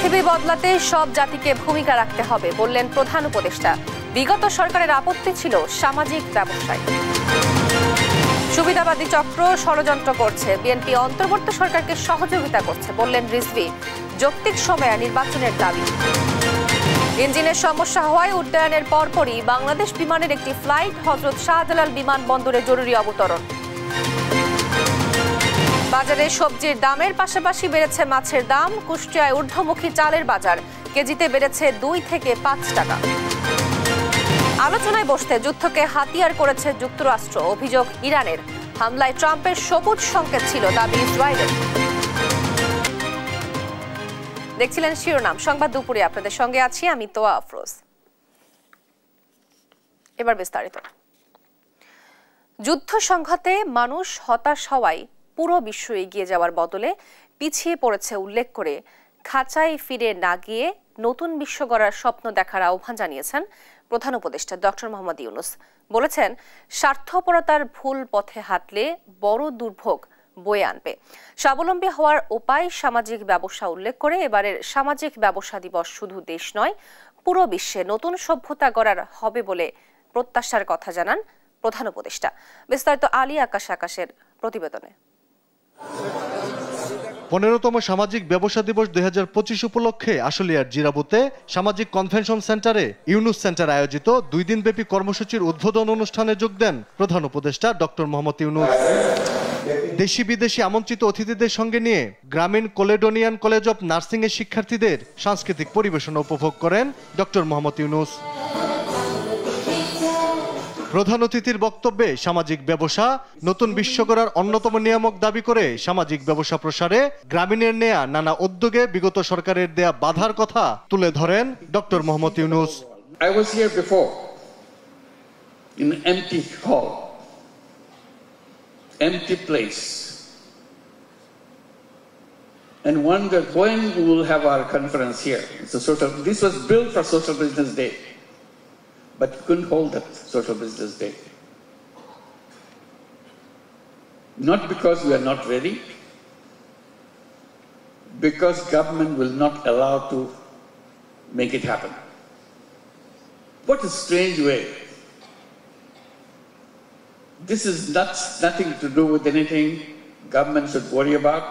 পৃথিবী বদলাতে সব জাতিকে ভূমিকা রাখতে হবে বললেন প্রধান উপদেষ্টা। বিগত সরকারের আপত্তি ছিল সামাজিক ব্যবসায়। সুবিধাবাদী চক্র ষড়যন্ত্র করছে, বিএনপি অন্তর্বর্তী সরকারকে সহযোগিতা করছে বললেন রিজভী। যৌক্তিক সময়ে নির্বাচনের দাবি। ইঞ্জিনের সমস্যা হওয়ায় উড্ডয়নের পরপরই বাংলাদেশ বিমানের একটি ফ্লাইট হযরত শাহজালাল বিমানবন্দরে জরুরি অবতরণ। বাজারে সবজির দামের পাশাপাশি বেড়েছে মাছের দাম। কুষ্টিয়ায় ঊর্ধ্বমুখী চালের বাজার কেজিতে বেড়েছে 2 থেকে 5 টাকা। আলোচনায় বসতে যুদ্ধকে হাতিয়ার করেছে যুক্তরাষ্ট্র, অভিযোগ ইরানের। হামলায় ট্রাম্পের সবুজ সংকেত ছিল, দাবি ইসরায়েলের। দেখছিলেন শিরোনাম সংবাদ দুপুরে, আপনাদের সঙ্গে আছি আমি তোয়া আফরোজ। এবার বিস্তারিত। যুদ্ধ সংঘাতে মানুষ হতাশ হওয়ায় পুরো বিশ্ব এগিয়ে যাওয়ার বদলে পিছিয়ে পড়েছে উল্লেখ করে খাঁচায় ফিরে না গিয়ে নতুন বিশ্ব গড়ার স্বপ্ন দেখার আহ্বান জানিয়েছেন প্রধান উপদেষ্টা ডক্টর মোহাম্মদ ইউনূস। বলেছেন, স্বার্থপরতার ভুল পথে হাঁটলে বড় দুর্ভোগ বয়ে আনবে। স্বাবলম্বী হওয়ার উপায় সামাজিক ব্যবসা উল্লেখ করে এবারের সামাজিক ব্যবসা দিবস শুধু দেশ নয়, পুরো বিশ্বে নতুন সভ্যতা গড়ার হবে বলে প্রত্যাশার কথা জানান প্রধান উপদেষ্টা। বিস্তারিত আলী আকাশের প্রতিবেদনে। 15তম সামাজিক ব্যবসা দিবস 2025 উপলক্ষে আশুলিয়ার জিরাবুতে সামাজিক কনভেনশন সেন্টারে ইউনূস সেন্টার আয়োজিত 2 দিনব্যাপী কর্মসূচির উদ্বোধন অনুষ্ঠানে যোগ দেন প্রধান উপদেষ্টা ডক্টর মোহাম্মদ ইউনূস। দেশি বিদেশি আমন্ত্রিত অতিথিদের সঙ্গে নিয়ে গ্রামীণ কোলেডোনিয়ান কলেজ অব নার্সিং এর শিক্ষার্থীদের সাংস্কৃতিক পরিবেশনা উপভোগ করেন ডক্টর মোহাম্মদ ইউনূস। প্রধান অতিথির বক্তব্যে সামাজিক ব্যবসা নতুন বিশ্ব গড়ার অন্যতম নিয়ামক দাবি করে সামাজিক ব্যবসা প্রসারে গ্রামীণের নেয়া নানা উদ্যোগে বিগত সরকারের দেয়া বাধার কথা তুলে ধরেন doctor Mohammad Yunus. I was here before in an empty hall, empty place, and wondered when we will have our conference here. This was built for Social Business Day, but we couldn't hold that Social Business Day. Not because we are not ready, because government will not allow to make it happen. What a strange way. This is nothing to do with anything government should worry about,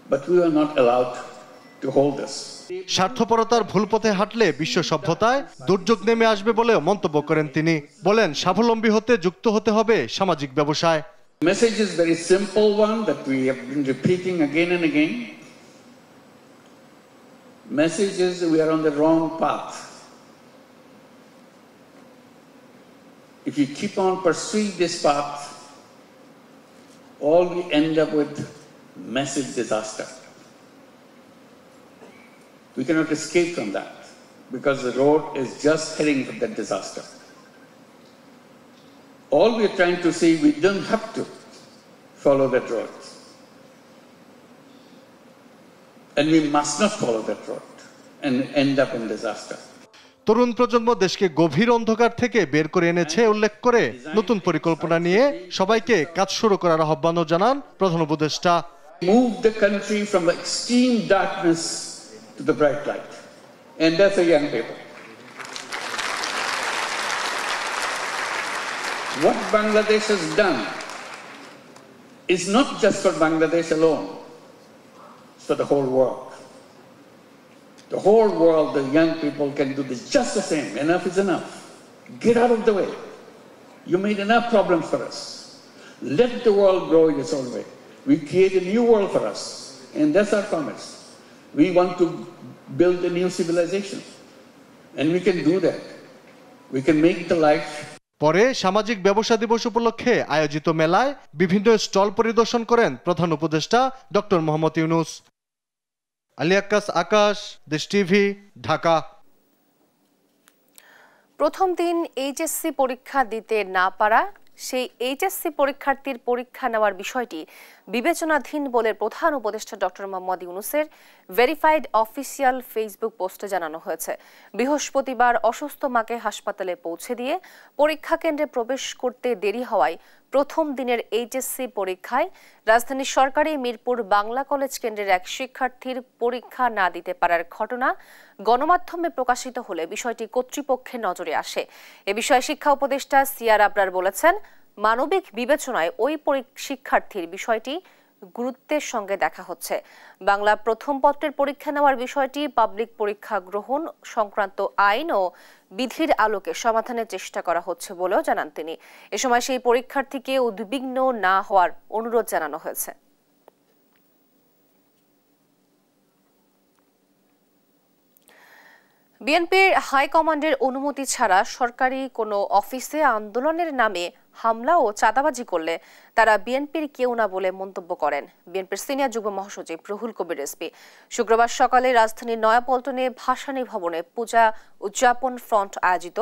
but we are not allowed to hold this. স্বার্থপরতার ভুল পথে হাঁটলে বিশ্ব সভ্যতায় দুর্যোগ নেমে আসবে বলে মন্তব্য করেন তিনি। বলেন, স্বাবলম্বী হতে যুক্ত হতে হবে সামাজিক ব্যবসায়। The message is very simple one that we have been repeating again and again. Message is we are on the wrong path. If you keep on pursuing this path, all we end up with massive disaster. We cannot escape from that because the road is just heading for that disaster. All we are trying to say, we don't have to follow that road. And we must not follow that road and end up in disaster. তরুণ প্রজন্ম দেশকে গভীর অন্ধকার থেকে বের করে এনেছে উল্লেখ করে নতুন পরিকল্পনা নিয়ে সবাইকে কাজ শুরু করার আহ্বানও জানান প্রধান উপদেষ্টা। Move the country from the extreme darkness to the bright light. And that's the young people. What Bangladesh has done is not just for Bangladesh alone, it's for the whole world. The whole world, the young people can do this just the same. Enough is enough. Get out of the way. You made enough problems for us. Let the world grow in its own way. We create a new world for us, and that's our promise. We want to build a new civilization, and we can do that. We can make the life. পরে সামাজিক ব্যবসা দিবস উপলক্ষে আয়োজিত মেলায় বিভিন্ন stall পরিদর্শন করেন প্রধান উপদেষ্টা ডক্টর মোহাম্মদ ইউনূস। আলী আকাশ, দেশ টিভি, ঢাকা। প্রথম দিন এইচএসসি পরীক্ষা দিতে না পারা সেই এইচএসসি পরীক্ষার্থীর পরীক্ষা নেওয়ার বিষয়টি বিবেচনাধীন বলে প্রধান উপদেষ্টা ডক্টর মোহাম্মদ ইউনূসের ভেরিফাইড অফিসিয়াল ফেসবুক পোস্টে জানানো হয়েছে। বৃহস্পতিবার অসুস্থ মাকে হাসপাতালে পৌঁছে দিয়ে পরীক্ষা কেন্দ্রে প্রবেশ করতে দেরি হওয়ায় প্রথম দিনের এইচএসসি পরীক্ষায় রাজধানীর সরকারি মিরপুর বাংলা কলেজ কেন্দ্রের এক শিক্ষার্থীর পরীক্ষা না দিতে পারার ঘটনা গণমাধ্যমে প্রকাশিত হলে বিষয়টি কর্তৃপক্ষের নজরে আসে। এ বিষয়ে শিক্ষা উপদেষ্টা সিআর আবরার বলেছেন, মানবিক বিবেচনায় ওই শিক্ষার্থীর বিষয়টি গুরুত্বের সঙ্গে দেখা হচ্ছে। বাংলা প্রথম পত্রের পরীক্ষা নেওয়ার বিষয়টি পাবলিক পরীক্ষা গ্রহণ সংক্রান্ত আইন ও বিধির আলোকে সমাধানের চেষ্টা করা হচ্ছে বলেও জানান তিনি। এ সময় সেই পরীক্ষার্থীকে উদ্বিগ্ন না হওয়ার অনুরোধ জানানো হয়েছে। বিএনপির হাইকমান্ডের অনুমতি ছাড়া সরকারি কোনো অফিসে আন্দোলনের নামে হামলা ও চাঁদাবাজি করলে তারা বিএনপির কেউ না বলে মন্তব্য করেন বিএনপির সিনিয়র যুগ্ম মহাসচিব রুহুল কবির রিজভী। শুক্রবার সকালে রাজধানীর নয়াপল্টনে ভাসানী ভবনে পূজা উদযাপন ফ্রন্ট আয়োজিত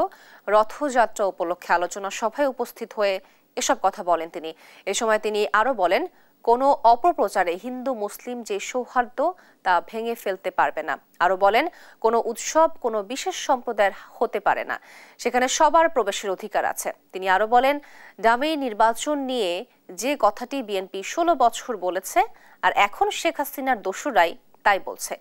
রথযাত্রা উপলক্ষে আলোচনা সভায় উপস্থিত হয়ে এসব কথা বলেন তিনি। এ সময় তিনি আরও বলেন, কোনো অপপ্রচারে হিন্দু মুসলিম যে সৌহার্দ্য তা ভেঙে ফেলতে পারবে না। আরো বলেন, কোনো উৎসব কোনো বিশেষ সম্প্রদায়ের হতে পারে না, সেখানে সবার প্রবেশের অধিকার আছে। তিনি আরো বলেন, ডামি নির্বাচন নিয়ে যে কথাটি বিএনপি 16 বছর বলেছে আর এখন শেখ হাসিনার দোসররাই তাই বলছে।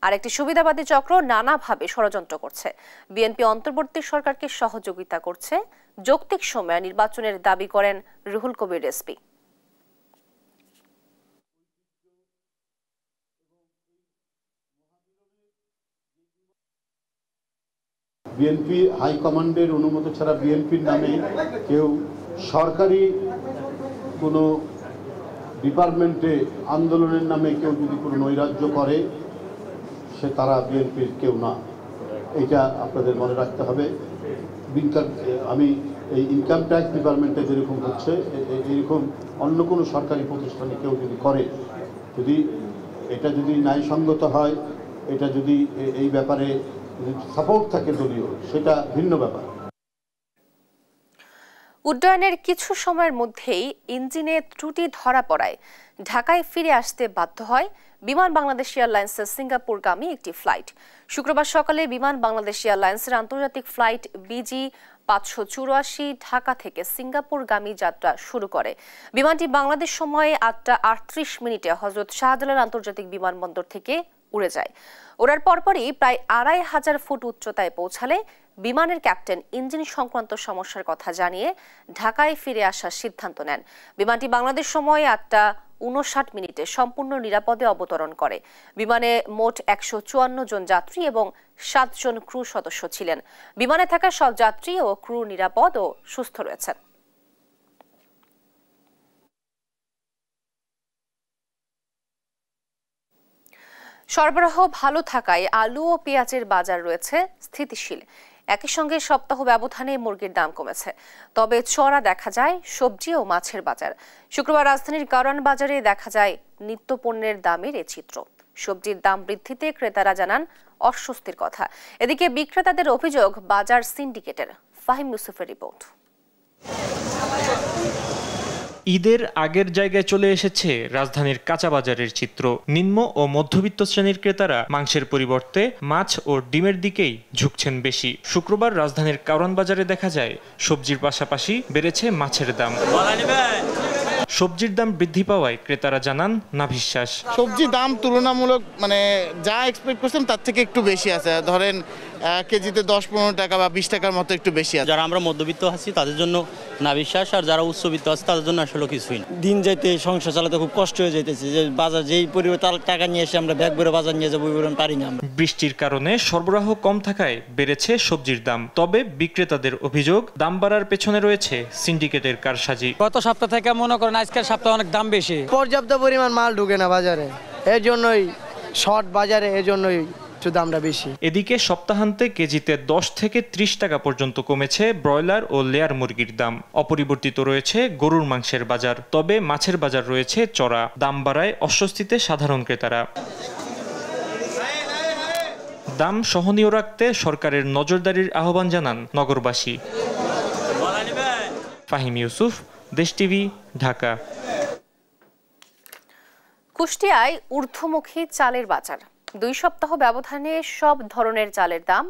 আর একটি সুবিধাবাদী চক্র নানাভাবে ষড়যন্ত্র করছে। বিএনপি অন্তর্বর্তী সরকারকে সহযোগিতা করছে, যৌক্তিক সময়ে নির্বাচনের দাবি করেন রুহুল কবির রিজভী। বিএনপি হাইকমান্ডের অনুমতি ছাড়া বিএনপির নামে কেউ সরকারি কোনো ডিপার্টমেন্টে আন্দোলনের নামে কেউ যদি কোনো নৈরাজ্য করে, সে তারা বিএনপির কেউ না। এটা আপনাদের মনে রাখতে হবে। আমি এই ইনকাম ট্যাক্স ডিপার্টমেন্টে যেরকম হচ্ছে, এরকম অন্য কোনো সরকারি প্রতিষ্ঠানে কেউ যদি করে, যদি এটা যদি ন্যায়সঙ্গত হয়, এটা যদি এই ব্যাপারে সাপোর্ট থাকে দলীয়, সেটা ভিন্ন ব্যাপার। উড্ডয়নের কিছু সময়ের মধ্যেই ইঞ্জিনে ত্রুটি ধরা পড়ায় ঢাকায় ফিরে আসতে বাধ্য হয় বিমান বাংলাদেশ এয়ারলাইন্সের সিঙ্গাপুরগামী একটি ফ্লাইট। শুক্রবার সকালে বিমান বাংলাদেশ এয়ারলাইন্সের আন্তর্জাতিক ফ্লাইট BG 584 ঢাকা থেকে সিঙ্গাপুরগামী যাত্রা শুরু করে। বিমানটি বাংলাদেশ সময়ে 8টা 38 মিনিটে হযরত শাহজালাল আন্তর্জাতিক বিমানবন্দর থেকে উড়ে যায়। ওড়ার পরপরই প্রায় 2500 ফুট উচ্চতায় পৌঁছালে বিমানের ক্যাপ্টেন ইঞ্জিন সংক্রান্ত সমস্যার কথা জানিয়ে ঢাকায় ফিরে আসার সিদ্ধান্ত নেন। বিমানটি বাংলাদেশ সময়ে 8টা 59 মিনিটে সম্পূর্ণ নিরাপদে অবতরণ করে। বিমানে মোট 154 জন যাত্রী এবং 7 জন ক্রু সদস্য ছিলেন। বিমানে থাকা সব যাত্রী ও ক্রু নিরাপদ ও সুস্থ রয়েছেন। সরবরাহ ভালো থাকায় আলু ও পেঁয়াজের বাজার রয়েছে স্থিতিশীল। একই সঙ্গে সপ্তাহ ব্যবধানে মুরগির দাম কমেছে, তবে চড়া দেখা যায় সবজি ও মাছের বাজার। শুক্রবার রাজধানীর কারওয়ান বাজারে দেখা যায় নিত্যপণ্যের দামের এ চিত্র। সবজির দাম বৃদ্ধিতে ক্রেতারা জানান অস্বস্তির কথা। এদিকে বিক্রেতাদের অভিযোগ বাজার সিন্ডিকেটের। ফাহিম ইউসুফের রিপোর্ট। ঈদের আগের জায়গায় চলে এসেছে রাজধানীর কাঁচা বাজারের চিত্র। নিম্ন ও মধ্যবিত্ত শ্রেণীর ক্রেতারা মাংসের পরিবর্তে মাছ ও ডিমের দিকেই ঝুঁকছেন বেশি। শুক্রবার রাজধানীর কারওয়ান বাজারে দেখা যায় সবজির পাশাপাশি বেড়েছে মাছের দাম। সবজির দাম বৃদ্ধি পাওয়ায় ক্রেতারা জানান নাভিশ্বাস। সবজির দাম তুলনামূলক যা এক্সপেক্ট করছিলাম তার থেকে একটু বেশি আছে। ধরেন কেজিতে 10-15 টাকা বা 20 টাকার মতো একটু বেশি আছে। যারা আমরা মধ্যবিত্ত আছি তাদের জন্য নাভিশ্বাস, আর যারা উচ্চবিত্ত আছে তাদের জন্য আসলে কিছুই না। দিন যাইতে সংসার চালাতে খুব কষ্ট হয়ে যাইতেছে, যে বাজার যেই পরিমাণ টাকা নিয়ে এসে আমরা ব্যাগ ভরে বাজার নিয়ে যাবো পারি না। বৃষ্টির কারণে সরবরাহ কম থাকায় বেড়েছে সবজির দাম। তবে বিক্রেতাদের অভিযোগ দাম বাড়ার পেছনে রয়েছে সিন্ডিকেটের কারসাজি। গত সপ্তাহ থেকে মনে করেন আজকের সপ্তাহে অনেক দাম বেশি, পর্যাপ্ত পরিমাণ মাল ঢুকে না বাজারে, এর জন্যই শর্ট বাজারে, এর জন্যই দামটা বেশি। এদিকে সপ্তাহান্তে কেজিতে 10 থেকে 30 টাকা পর্যন্ত কমেছে ব্রয়লার ও লেয়ার মুরগির দাম। অপরিবর্তিত রয়েছে গরুর মাংসের বাজার, তবে মাছের বাজার রয়েছে চড়া। দাম বাড়ায় অস্বস্তিতে সাধারণ ক্রেতারা। দাম সহনীয় রাখতে সরকারের নজরদারির আহ্বান জানান নগরবাসী। ফাহিম ইউসুফ, দেশ টিভি, ঢাকা। কুষ্টিয়ায় ঊর্ধ্বমুখী চালের বাজার। 2 সপ্তাহ ব্যবধানে সব ধরনের চালের দাম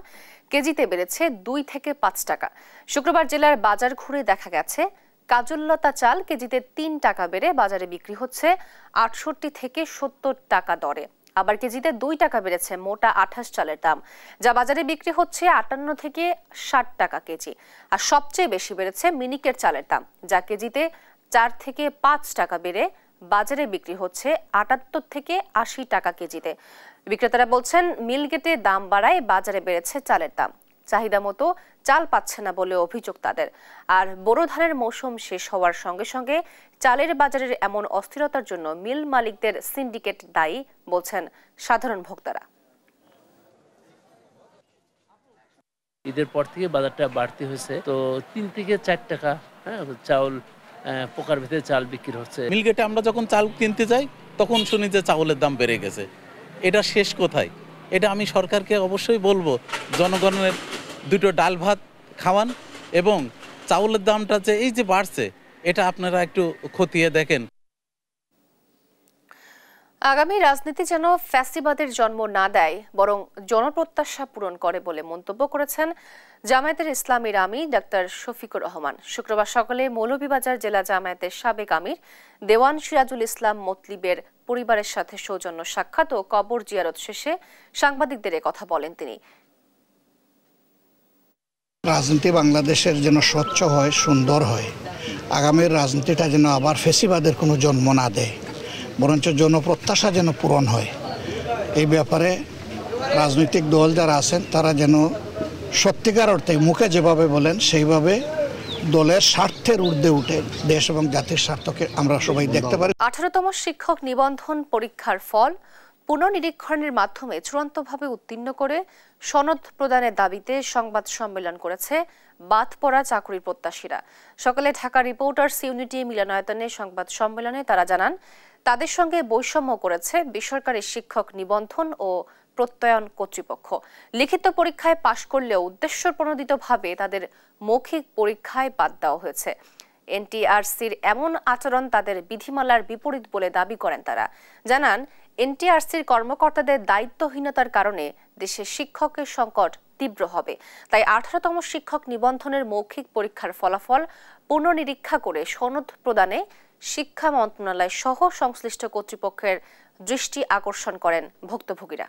কেজিতে বেড়েছে 2 থেকে 5 টাকা। শুক্রবার জেলার বাজার ঘুরে দেখা গেছে কাজুল্লতা চাল কেজিতে ৩ টাকা বেড়ে বাজারে বিক্রি হচ্ছে ৬৮ থেকে ৭০ টাকা দরে। আবার কেজিতে ২ টাকা বেড়েছে মোটা আঠাশ চালের দাম, যা বাজারে বিক্রি হচ্ছে ৫৮ থেকে ৬০ টাকা কেজি। আর সবচেয়ে বেশি বেড়েছে মিনিকেট চালের দাম, যা কেজিতে ৪ থেকে ৫ টাকা বেড়ে বাজারে বিক্রি হচ্ছে ৭৮ থেকে ৮০ টাকা কেজিতে। বিক্রেতারা বলছেন, মিলগেটে দাম বাড়ায় বাজারে বেড়েছে চালের দাম। চাহিদা মতো চাল পাচ্ছে না বলে অভিযোগ তাদের। আর বোরো ধানের মৌসুম শেষ হওয়ার সঙ্গে সঙ্গে চালের বাজারের এমন অস্থিরতার জন্য মিল মালিকদের সিন্ডিকেট দায়ী বলছেন সাধারণ ভোক্তারা। ঈদের পর থেকে বাজারটা বাড়তি হয়েছে, তো ৩ থেকে ৪ টাকা চাউল পোকার ভিতরে চাল বিক্রি হচ্ছে। মিলগেটে আমরা যখন চাল কিনতে যাই তখন শুনি যে চাউলের দাম বেড়ে গেছে। এটা শেষ কোথায়? এটা আমি সরকারকে অবশ্যই বলবো, জনগণের দুটো ডাল ভাত খাওয়ান এবং চাউলের দামটা যে এই যে বাড়ছে এটা আপনারা একটু খতিয়ে দেখেন। আগামী রাজনীতি যেন ফ্যাসিবাদের জন্ম না দেয়, বরং জনপ্রত্যাশা পূরণ করে বলে মন্তব্য করেছেন জামায়াতের ইসলামীর আমির ডাক্তার শফিকুর রহমান। শুক্রবার সকালে মৌলভীবাজার জেলা জামায়াতের সাবেক আমির দেওয়ান সিরাজুল ইসলাম মতলিবের পরিবারের সাথে সৌজন্য সাক্ষাৎ ও কবর জিয়ারত শেষে সাংবাদিকদের কথা বলেন তিনি। রাজনীতি বাংলাদেশের যেন স্বচ্ছ হয়, সুন্দর হয়। আগামীর রাজনীতিটা যেন আবার ফ্যাসিবাদের কোনো জন্ম না দেয়, বরঞ্চ জনপ্রত্যাশা যেন পূরণ হয়। এই ব্যাপারে রাজনৈতিক দল যারা আছেন তারা যেন সত্যিকার অর্থে মুখে যেভাবে বলেন সেইভাবে দলের স্বার্থের ঊর্ধ্বে উঠে দেশ এবং জাতির স্বার্থকে আমরা সবাই দেখতে পারি। 18তম শিক্ষক নিবন্ধন পরীক্ষার ফল পুনর্নিরীক্ষণের মাধ্যমে চূড়ান্তভাবে উত্তীর্ণ করে সনদ প্রদানের দাবিতে সংবাদ সম্মেলন করেছে বাদ পড়া চাকরির প্রত্যাশীরা। সকালে ঢাকা রিপোর্টার্স ইউনিটি মিলনায়তনে সংবাদ সম্মেলনে তারা জানান, তাদের সঙ্গে বৈষম্য করেছে বেসরকারি শিক্ষক নিবন্ধন ও প্রত্যয়ন কর্তৃপক্ষ। লিখিত পরীক্ষায় পাশ করলেও উদ্দেশ্যপ্রণোদিতভাবে তাদের মৌখিক পরীক্ষায় বাদ দেওয়া হয়েছে। এনটিআরসির এমন আচরণ তাদের বিধিমালার বিপরীত বলে দাবি করেন তারা। জানান, এনটিআরসির কর্মকর্তাদের দায়িত্বহীনতার কারণে দেশে শিক্ষকের সংকট তীব্র হবে। তাই 18তম শিক্ষক নিবন্ধনের মৌখিক পরীক্ষার ফলাফল পুনর্নিরীক্ষা করে সনদ প্রদানে শিক্ষা মন্ত্রণালয় সহ সংশ্লিষ্ট কর্তৃপক্ষের দৃষ্টি আকর্ষণ করেন ভুক্তভোগীরা।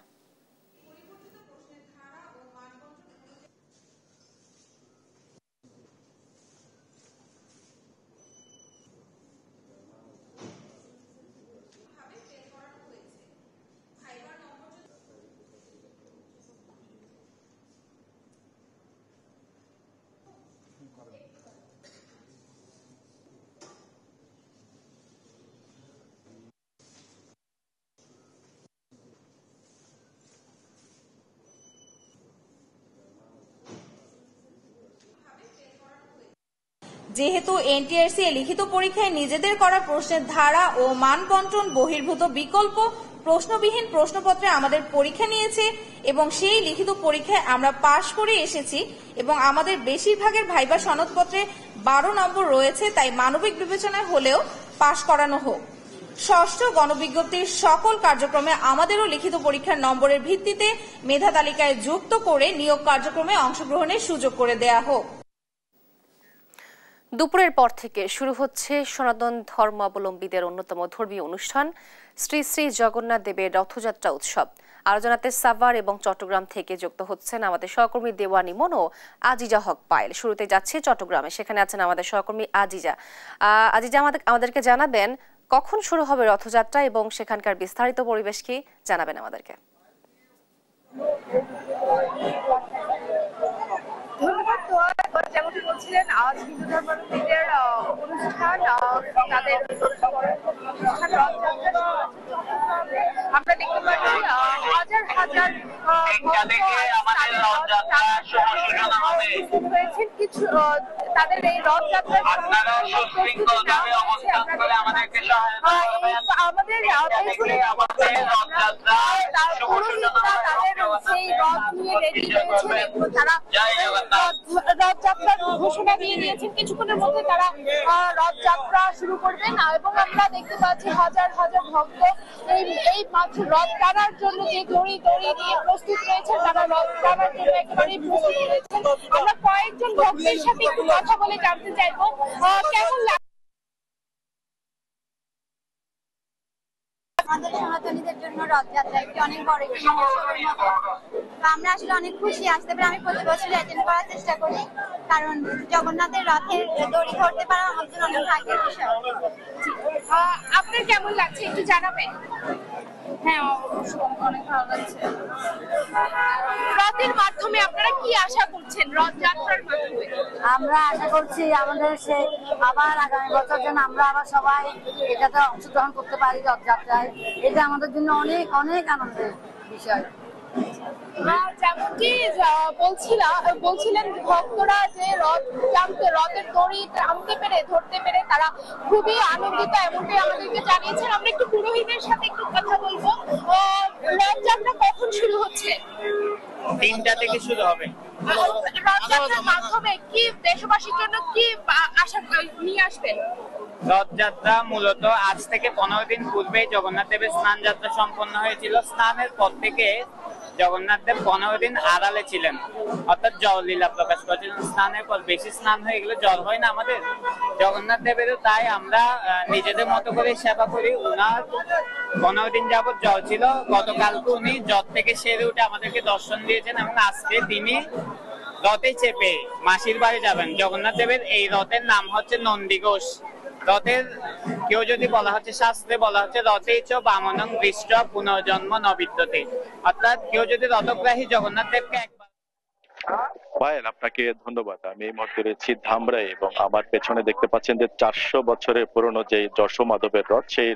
যেহেতু এনটিআরসি লিখিত পরীক্ষায় নিজেদের করা প্রশ্নের ধারা ও মান বন্টন বহির্ভূত বিকল্প প্রশ্নবিহীন প্রশ্নপত্রে আমাদের পরীক্ষা নিয়েছে এবং সেই লিখিত পরীক্ষায় আমরা পাশ করে এসেছি এবং আমাদের বেশিরভাগের ভাইবা সনদপত্রে 12 নম্বর রয়েছে, তাই মানবিক বিবেচনায় হলেও পাশ করানো হোক। ষষ্ঠ, গণবিজ্ঞপ্তির সকল কার্যক্রমে আমাদেরও লিখিত পরীক্ষার নম্বরের ভিত্তিতে মেধা তালিকায় যুক্ত করে নিয়োগ কার্যক্রমে অংশগ্রহণের সুযোগ করে দেয়া হোক। দুপুরের পর থেকে শুরু হচ্ছে সনাতন ধর্মাবলম্বীদের অন্যতম ধর্মীয় অনুষ্ঠান শ্রী শ্রী জগন্নাথ দেবের রথযাত্রা উৎসব। আলোচনাতে সাভার এবং চট্টগ্রাম থেকে যুক্ত হচ্ছেন আমাদের সহকর্মী দেওয়ান ইমন ও আজিজা হক পায়েল। শুরুতে যাচ্ছে চট্টগ্রামে, সেখানে আছেন আমাদের সহকর্মী আজিজা। আজিজা, আমাদেরকে জানাবেন কখন শুরু হবে রথযাত্রা এবং সেখানকার বিস্তারিত পরিবেশ কি জানাবেন আমাদেরকে। যেমন বলছিলেন, আজ হিন্দু ধর্মাবলম্বীদের অনুষ্ঠান, তাদের আমরা দেখতে পাচ্ছি হাজার হাজার হয়েছেন কিছু তাদের এই রথযাত্রার আমাদের আমাদের পেছনে পুরোহিতরা তাদের সেই রথ নিয়ে রেডি হয়েছেন এবং তারা রথযাত্রার ঘোষণা দিয়ে দিয়েছেন। কিছুক্ষণের মধ্যে তারা রথযাত্রা শুরু করবেন এবং আমরা দেখতে পাচ্ছি হাজার হাজার ভক্ত এই মাত্র রথ টানার জন্য যে দড়ি দিয়ে প্রস্তুত রয়েছেন, তারা রথ টানার জন্য একেবারেই প্রস্তুত রয়েছেন। আমরা কয়েকজন ভক্তের সাথে একটু কথা বলে জানতে চাইবো কেমন আমাদের সনাতনীদের জন্য রথযাত্রা একটি অনেক বড় একটি মহোৎসবের মতো। আমরা আসলে অনেক খুশি আসতে পারে। আমি প্রতি বছর অ্যাটেন্ড করার চেষ্টা করি, কারণ জগন্নাথের রথের দড়ি ধরতে পারা আমাদের অনেক ভাগ্যের বিষয়। আপনার কেমন লাগছে একটু জানাবেন? হ্যাঁ, অনেক ভালো লাগছে। রথের মাধ্যমে আপনারা কি আশা করছেন? রথযাত্রার মাধ্যমে আমরা আশা করছি আমাদের সে আবার আগামী বছর যেন আমরা আবার সবাই এটাতে অংশগ্রহণ করতে পারি রথযাত্রায়। এটা আমাদের জন্য অনেক অনেক আনন্দের বিষয়। যেমনটি বলছিলেন ভক্তরা যে রথের দড়ি টানতে পেরে ধরতে পেরে তারা খুবই আনন্দিত, এমনটাই আমাদেরকে জানিয়েছেন। আমরা একটু পুরোহিতের সাথে একটু কথা বলবো। রথযাত্রা কখন শুরু হচ্ছে? 3টা থেকে শুরু হবে। রথযাত্রার মাধ্যমে কি দেশবাসীর জন্য কি আশা নিয়ে আসবেন? রথযাত্রা মূলত আজ থেকে 15 দিন পূর্বেই জগন্নাথ দেবের স্নান যাত্রা সম্পন্ন হয়েছিল। স্নানের পর থেকে জগন্নাথ দেব 15 দিন আড়ালে ছিলেন, অর্থাৎ জললীলা প্রকাশ করেছিলেন। স্নানের পর বেশি স্নান হয়ে গেলে জ্বর হয় না আমাদের, জগন্নাথ দেবেরও তাই আমরা নিজেদের মতো করে সেবা করি। উনার 15 দিন যাবত জ্বর ছিল, গতকালকে উনি জ্বর থেকে সেরে উঠে আমাদেরকে দর্শন দিয়েছেন এবং আজকে তিনি রথে চেপে মাসির বাড়ি যাবেন। জগন্নাথ দেবের এই রথের নাম হচ্ছে নন্দীঘোষ। রথের কেউ যদি বলা হচ্ছে, শাস্ত্রে বলা হচ্ছে রথেই চ বামনং দৃষ্ট পুনর্জন্ম নবিদ্যতে, অর্থাৎ কেউ যদি রথগ্রাহী জগন্নাথ দেবকে একবার। পায়েল, আপনাকে ধন্যবাদ। আমি এই মুহূর্তে রয়েছি ধামরাই এবং আমার পেছনে দেখতে পাচ্ছেন যে 400 বছরের পুরনো যে যশোমাধবের রথ, সেই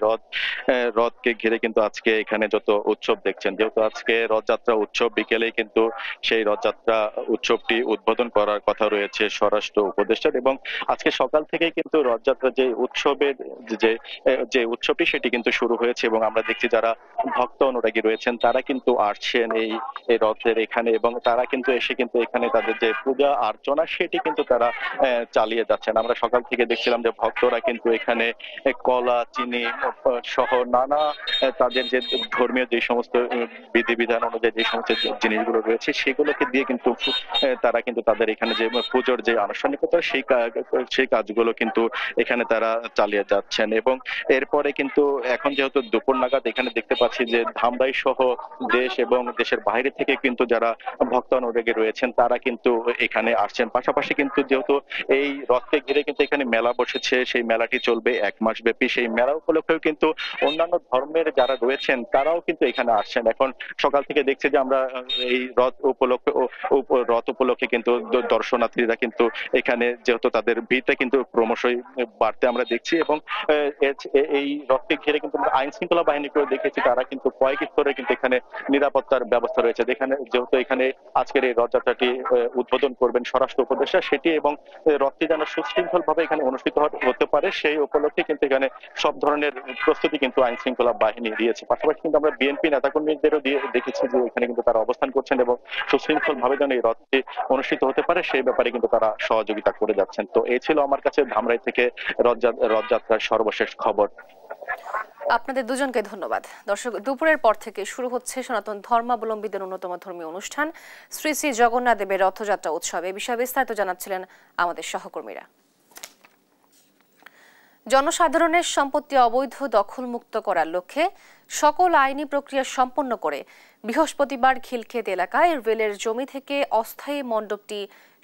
রথকে ঘিরে কিন্তু আজকে এখানে যত উৎসব দেখছেন, যেহেতু আজকে রথযাত্রা উৎসব, বিকেলেই কিন্তু সেই রথযাত্রা উৎসবটি উদ্বোধন করার কথা রয়েছে স্বরাষ্ট্র উপদেষ্টার। এবং আজকে সকাল থেকেই কিন্তু রথযাত্রা যে উৎসবের যে উৎসবটি সেটি কিন্তু শুরু হয়েছে এবং আমরা দেখছি যারা ভক্ত অনুরাগী রয়েছেন তারা কিন্তু আসছেন এই রথের এখানে এবং তারা কিন্তু এসে কিন্তু এখানে তাদের যে পূজা অর্চনা সেটি কিন্তু তারা চালিয়ে যাচ্ছেন। আমরা সকাল থেকে দেখছিলাম যে ভক্তরা কিন্তু এখানে কলা, চিনি সহ নানা তাদের যে ধর্মীয় যে সমস্ত বিধিবিধান অনুযায়ী যে সমস্ত জিনিসগুলো রয়েছে সেগুলোকে দিয়ে কিন্তু তারা কিন্তু তাদের এখানে যে পুজোর যে আনুষ্ঠানিকতা সেই কাজগুলো কিন্তু এখানে তারা চালিয়ে যাচ্ছেন। এবং এরপরে কিন্তু এখন যেহেতু দুপুর নাগাদ এখানে দেখতে পাচ্ছি যে ধামরাই সহ দেশ এবং দেশের বাইরে থেকে কিন্তু যারা ভক্ত অনুরাগী রয়েছেন তারা কিন্তু এখানে আসছেন। পাশাপাশি কিন্তু যেহেতু এই রথকে ঘিরে কিন্তু এখানে মেলা বসেছে, সেই মেলাটি চলবে 1 মাস ব্যাপী। সেই মেলা উপলক্ষেও কিন্তু অন্যান্য ধর্মের যারা রয়েছেন তারাও কিন্তু এখানে আসছেন। এখন সকাল থেকে দেখছি যে আমরা এই রথ উপলক্ষে কিন্তু দর্শনার্থীরা কিন্তু এখানে যেহেতু তাদের ভিড়টা কিন্তু ক্রমশই বাড়তে আমরা দেখছি এবং এই রথকে ঘিরে কিন্তু আমরা আইন শৃঙ্খলা বাহিনীকেও দেখেছি, তারা কিন্তু কয়েক স্তরে কিন্তু এখানে নিরাপত্তার ব্যবস্থা রয়েছে। যেহেতু এখানে আজকের এই রথযাত্রাটি উদ্বোধন করবেন স্বরাষ্ট্র উপদেষ্টা, সেটি এবং রথটি যেন সুশৃঙ্খল ভাবে এখানে অনুষ্ঠিত হতে পারে সেই উপলক্ষে কিন্তু এখানে সব ধরনের প্রস্তুতি কিন্তু আইন শৃঙ্খলা বাহিনী দিয়েছে। পাশাপাশি কিন্তু আমরা বিএনপি নেতাকর্মীদেরও দেখেছি যে এখানে কিন্তু তারা অবস্থান করছেন এবং সুশৃঙ্খল ভাবে যেন এই রথটি অনুষ্ঠিত হতে পারে সেই ব্যাপারে কিন্তু তারা সহযোগিতা করে যাচ্ছেন। তো এই ছিল আমার কাছে ধামরাই থেকে রথযাত্রার সর্বশেষ খবর। আপনাদের দুজনকে ধন্যবাদ। দর্শক, দুপুরের পর থেকে শুরু হচ্ছে সনাতন ধর্মাবলম্বীদের অন্যতম ধর্মীয় অনুষ্ঠান শ্রী শ্রী জগন্নাথ দেবের রথযাত্রা উৎসব। এ বিষয়ে বিস্তারিত জানাচ্ছিলেন আমাদের সহকর্মীরা। জনসাধারণের সম্পত্তি অবৈধ দখলমুক্ত করার লক্ষ্যে সকল আইনি প্রক্রিয়া সম্পন্ন করে বৃহস্পতিবার খিলক্ষেত এলাকায় রেলের জমি থেকে অস্থায়ী মণ্ডপটি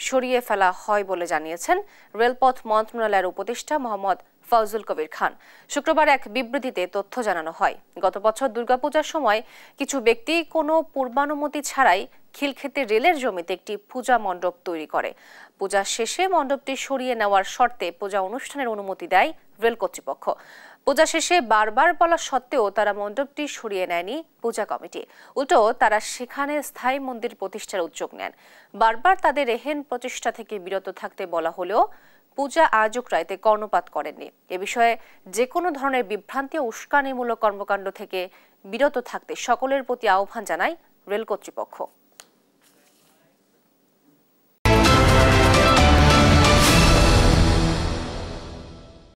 সরিয়ে ফেলা হয় বলে জানিয়েছেন রেলপথ মন্ত্রণালয়ের উপদেষ্টা মোহাম্মদ ফজলুল কবির খান। শুক্রবার এক বিবৃতিতে তথ্য জানানো হয়, গত বছর দুর্গাপূজার সময় কিছু ব্যক্তি কোনো পূর্বানুমতি ছাড়াই খিলক্ষেতে রেলের জমিতে একটি পূজা মণ্ডপ তৈরি করে। পূজা শেষে মণ্ডপটি সরিয়ে নেওয়ার শর্তে পূজা অনুষ্ঠানের অনুমতি দেয় রেল কর্তৃপক্ষ। পূজা শেষে বারবার বলা সত্ত্বেও তারা মণ্ডপটি সরিয়ে নেয়নি পূজা কমিটি, উল্টো তারা সেখানে স্থায়ী মন্দির প্রতিষ্ঠার উদ্যোগ নেন। বারবার তাদের এহেন প্রচেষ্টা থেকে বিরত থাকতে বলা হলেও পূজা আয়োজকরা এতে কর্ণপাত করেননি। এ বিষয়ে যে কোনো ধরনের বিভ্রান্তি ও উস্কানিমূলক কর্মকাণ্ড থেকে বিরত থাকতে সকলের প্রতি আহ্বান জানায় রেল কর্তৃপক্ষ।